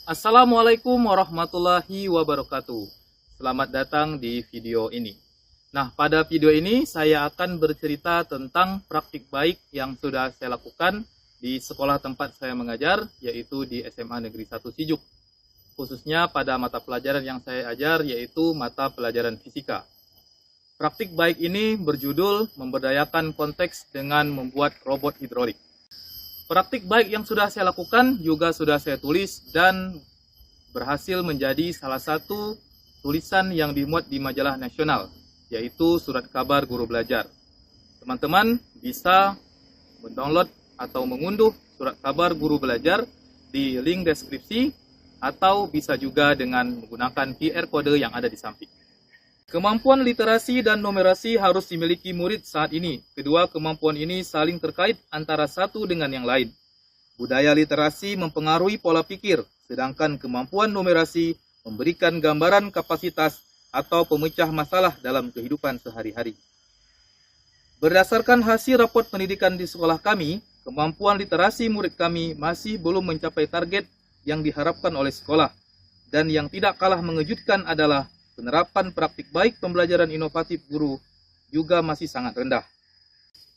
Assalamualaikum warahmatullahi wabarakatuh. Selamat datang di video ini. Nah, pada video ini saya akan bercerita tentang praktik baik yang sudah saya lakukan di sekolah tempat saya mengajar, yaitu di SMA Negeri 1 Sijuk. Khususnya pada mata pelajaran yang saya ajar, yaitu mata pelajaran fisika. Praktik baik ini berjudul memberdayakan konteks dengan membuat robot hidrolik. Praktik baik yang sudah saya lakukan juga sudah saya tulis dan berhasil menjadi salah satu tulisan yang dimuat di majalah nasional, yaitu Surat Kabar Guru Belajar. Teman-teman bisa mendownload atau mengunduh Surat Kabar Guru Belajar di link deskripsi atau bisa juga dengan menggunakan QR kode yang ada di samping. Kemampuan literasi dan numerasi harus dimiliki murid saat ini. Kedua kemampuan ini saling terkait antara satu dengan yang lain. Budaya literasi mempengaruhi pola pikir, sedangkan kemampuan numerasi memberikan gambaran kapasitas atau pemecah masalah dalam kehidupan sehari-hari. Berdasarkan hasil raport pendidikan di sekolah kami, kemampuan literasi murid kami masih belum mencapai target yang diharapkan oleh sekolah. Dan yang tidak kalah mengejutkan adalah penerapan praktik baik pembelajaran inovatif guru juga masih sangat rendah.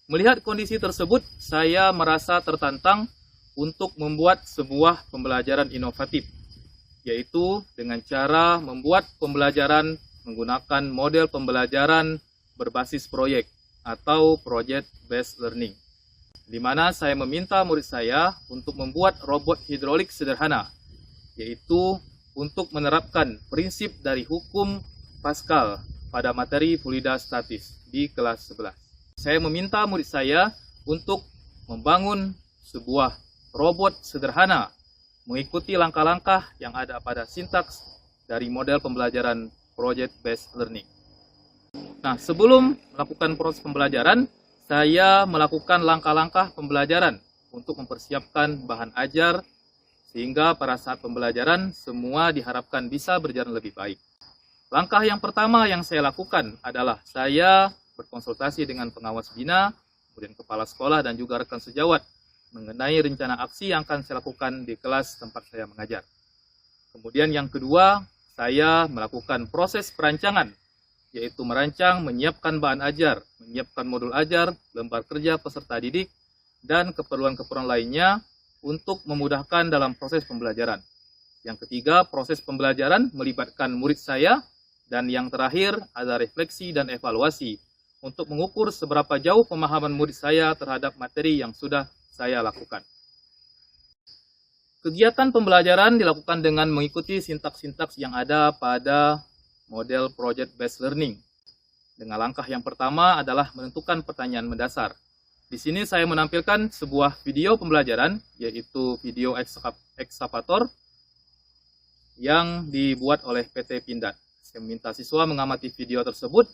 Melihat kondisi tersebut, saya merasa tertantang untuk membuat sebuah pembelajaran inovatif, yaitu dengan cara membuat pembelajaran menggunakan model pembelajaran berbasis proyek atau project based learning, di mana saya meminta murid saya untuk membuat robot hidrolik sederhana, yaitu untuk menerapkan prinsip dari hukum Pascal pada materi fluida statis di kelas 11. Saya meminta murid saya untuk membangun sebuah robot sederhana mengikuti langkah-langkah yang ada pada sintaks dari model pembelajaran project based learning. Nah, sebelum melakukan proses pembelajaran, saya melakukan langkah-langkah pembelajaran untuk mempersiapkan bahan ajar sehingga pada saat pembelajaran semua diharapkan bisa berjalan lebih baik. Langkah yang pertama yang saya lakukan adalah saya berkonsultasi dengan pengawas bina, kemudian kepala sekolah dan juga rekan sejawat mengenai rencana aksi yang akan saya lakukan di kelas tempat saya mengajar. Kemudian yang kedua, saya melakukan proses perancangan, yaitu merancang, menyiapkan bahan ajar, menyiapkan modul ajar, lembar kerja peserta didik, dan keperluan-keperluan lainnya untuk memudahkan dalam proses pembelajaran. Yang ketiga, proses pembelajaran melibatkan murid saya. Dan yang terakhir, ada refleksi dan evaluasi untuk mengukur seberapa jauh pemahaman murid saya terhadap materi yang sudah saya lakukan. Kegiatan pembelajaran dilakukan dengan mengikuti sintaks-sintaks yang ada pada model project based learning. Dengan langkah yang pertama adalah menentukan pertanyaan mendasar. Di sini saya menampilkan sebuah video pembelajaran, yaitu video ekskavator yang dibuat oleh PT Pindad. Saya meminta siswa mengamati video tersebut,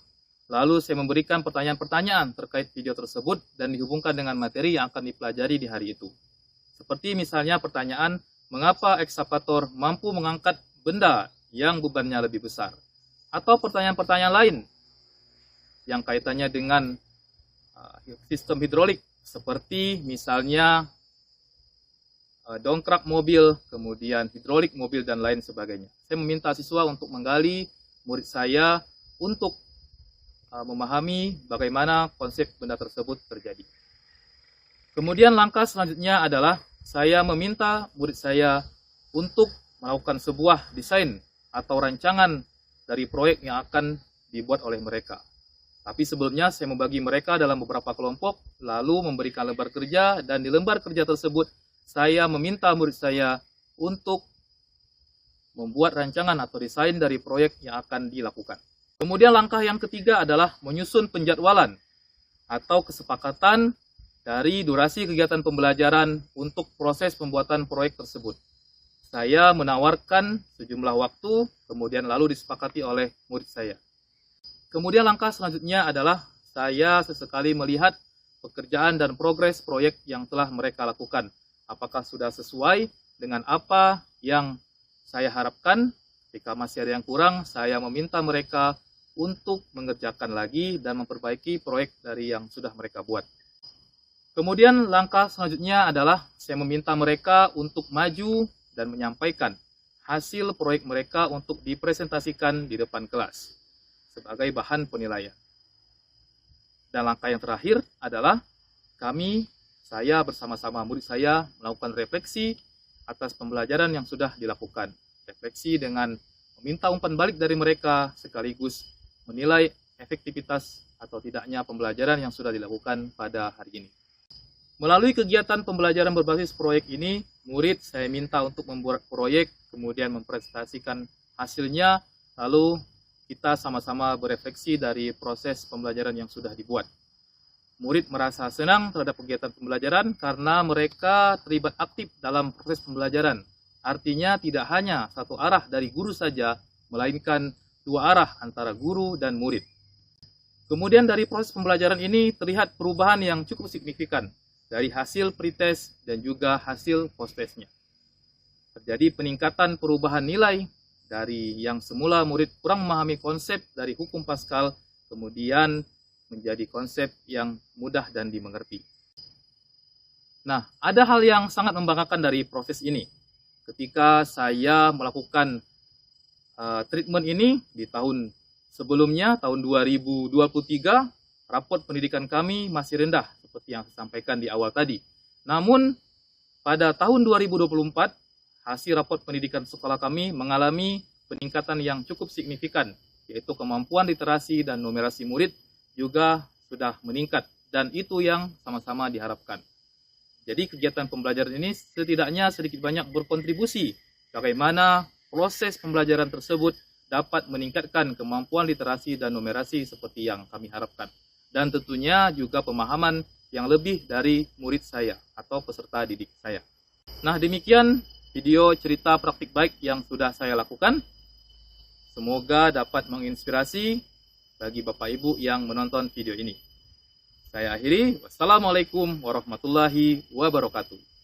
lalu saya memberikan pertanyaan-pertanyaan terkait video tersebut dan dihubungkan dengan materi yang akan dipelajari di hari itu. Seperti misalnya pertanyaan, mengapa ekskavator mampu mengangkat benda yang bebannya lebih besar? Atau pertanyaan-pertanyaan lain yang kaitannya dengan sistem hidrolik, seperti misalnya dongkrak mobil, kemudian hidrolik mobil, dan lain sebagainya. Saya meminta siswa untuk menggali murid saya untuk memahami bagaimana konsep benda tersebut terjadi. Kemudian langkah selanjutnya adalah saya meminta murid saya untuk melakukan sebuah desain atau rancangan dari proyek yang akan dibuat oleh mereka. Tapi sebelumnya saya membagi mereka dalam beberapa kelompok, lalu memberikan lembar kerja, dan di lembar kerja tersebut saya meminta murid saya untuk membuat rancangan atau desain dari proyek yang akan dilakukan. Kemudian langkah yang ketiga adalah menyusun penjadwalan atau kesepakatan dari durasi kegiatan pembelajaran untuk proses pembuatan proyek tersebut. Saya menawarkan sejumlah waktu, kemudian lalu disepakati oleh murid saya. Kemudian langkah selanjutnya adalah saya sesekali melihat pekerjaan dan progres proyek yang telah mereka lakukan. Apakah sudah sesuai dengan apa yang saya harapkan? Jika masih ada yang kurang, saya meminta mereka untuk mengerjakan lagi dan memperbaiki proyek dari yang sudah mereka buat. Kemudian langkah selanjutnya adalah saya meminta mereka untuk maju dan menyampaikan hasil proyek mereka untuk dipresentasikan di depan kelas sebagai bahan penilaian. Dan langkah yang terakhir adalah saya bersama-sama murid saya melakukan refleksi atas pembelajaran yang sudah dilakukan. Refleksi dengan meminta umpan balik dari mereka sekaligus menilai efektivitas atau tidaknya pembelajaran yang sudah dilakukan pada hari ini. Melalui kegiatan pembelajaran berbasis proyek ini, murid saya minta untuk membuat proyek, kemudian mempresentasikan hasilnya, lalu kita sama-sama berefleksi dari proses pembelajaran yang sudah dibuat. Murid merasa senang terhadap kegiatan pembelajaran karena mereka terlibat aktif dalam proses pembelajaran. Artinya tidak hanya satu arah dari guru saja, melainkan dua arah antara guru dan murid. Kemudian dari proses pembelajaran ini terlihat perubahan yang cukup signifikan dari hasil pretest dan juga hasil posttestnya. Terjadi peningkatan perubahan nilai dari yang semula murid kurang memahami konsep dari hukum Pascal, kemudian menjadi konsep yang mudah dan dimengerti. Nah, ada hal yang sangat membanggakan dari proses ini. Ketika saya melakukan treatment ini di tahun sebelumnya, tahun 2023, raport pendidikan kami masih rendah, seperti yang saya sampaikan di awal tadi. Namun, pada tahun 2024, hasil raport pendidikan sekolah kami mengalami peningkatan yang cukup signifikan, yaitu kemampuan literasi dan numerasi murid juga sudah meningkat, dan itu yang sama-sama diharapkan. Jadi kegiatan pembelajaran ini setidaknya sedikit banyak berkontribusi bagaimana proses pembelajaran tersebut dapat meningkatkan kemampuan literasi dan numerasi seperti yang kami harapkan. Dan tentunya juga pemahaman yang lebih dari murid saya atau peserta didik saya. Nah, demikian video cerita praktik baik yang sudah saya lakukan. Semoga dapat menginspirasi bagi Bapak Ibu yang menonton video ini. Saya akhiri. Wassalamualaikum warahmatullahi wabarakatuh.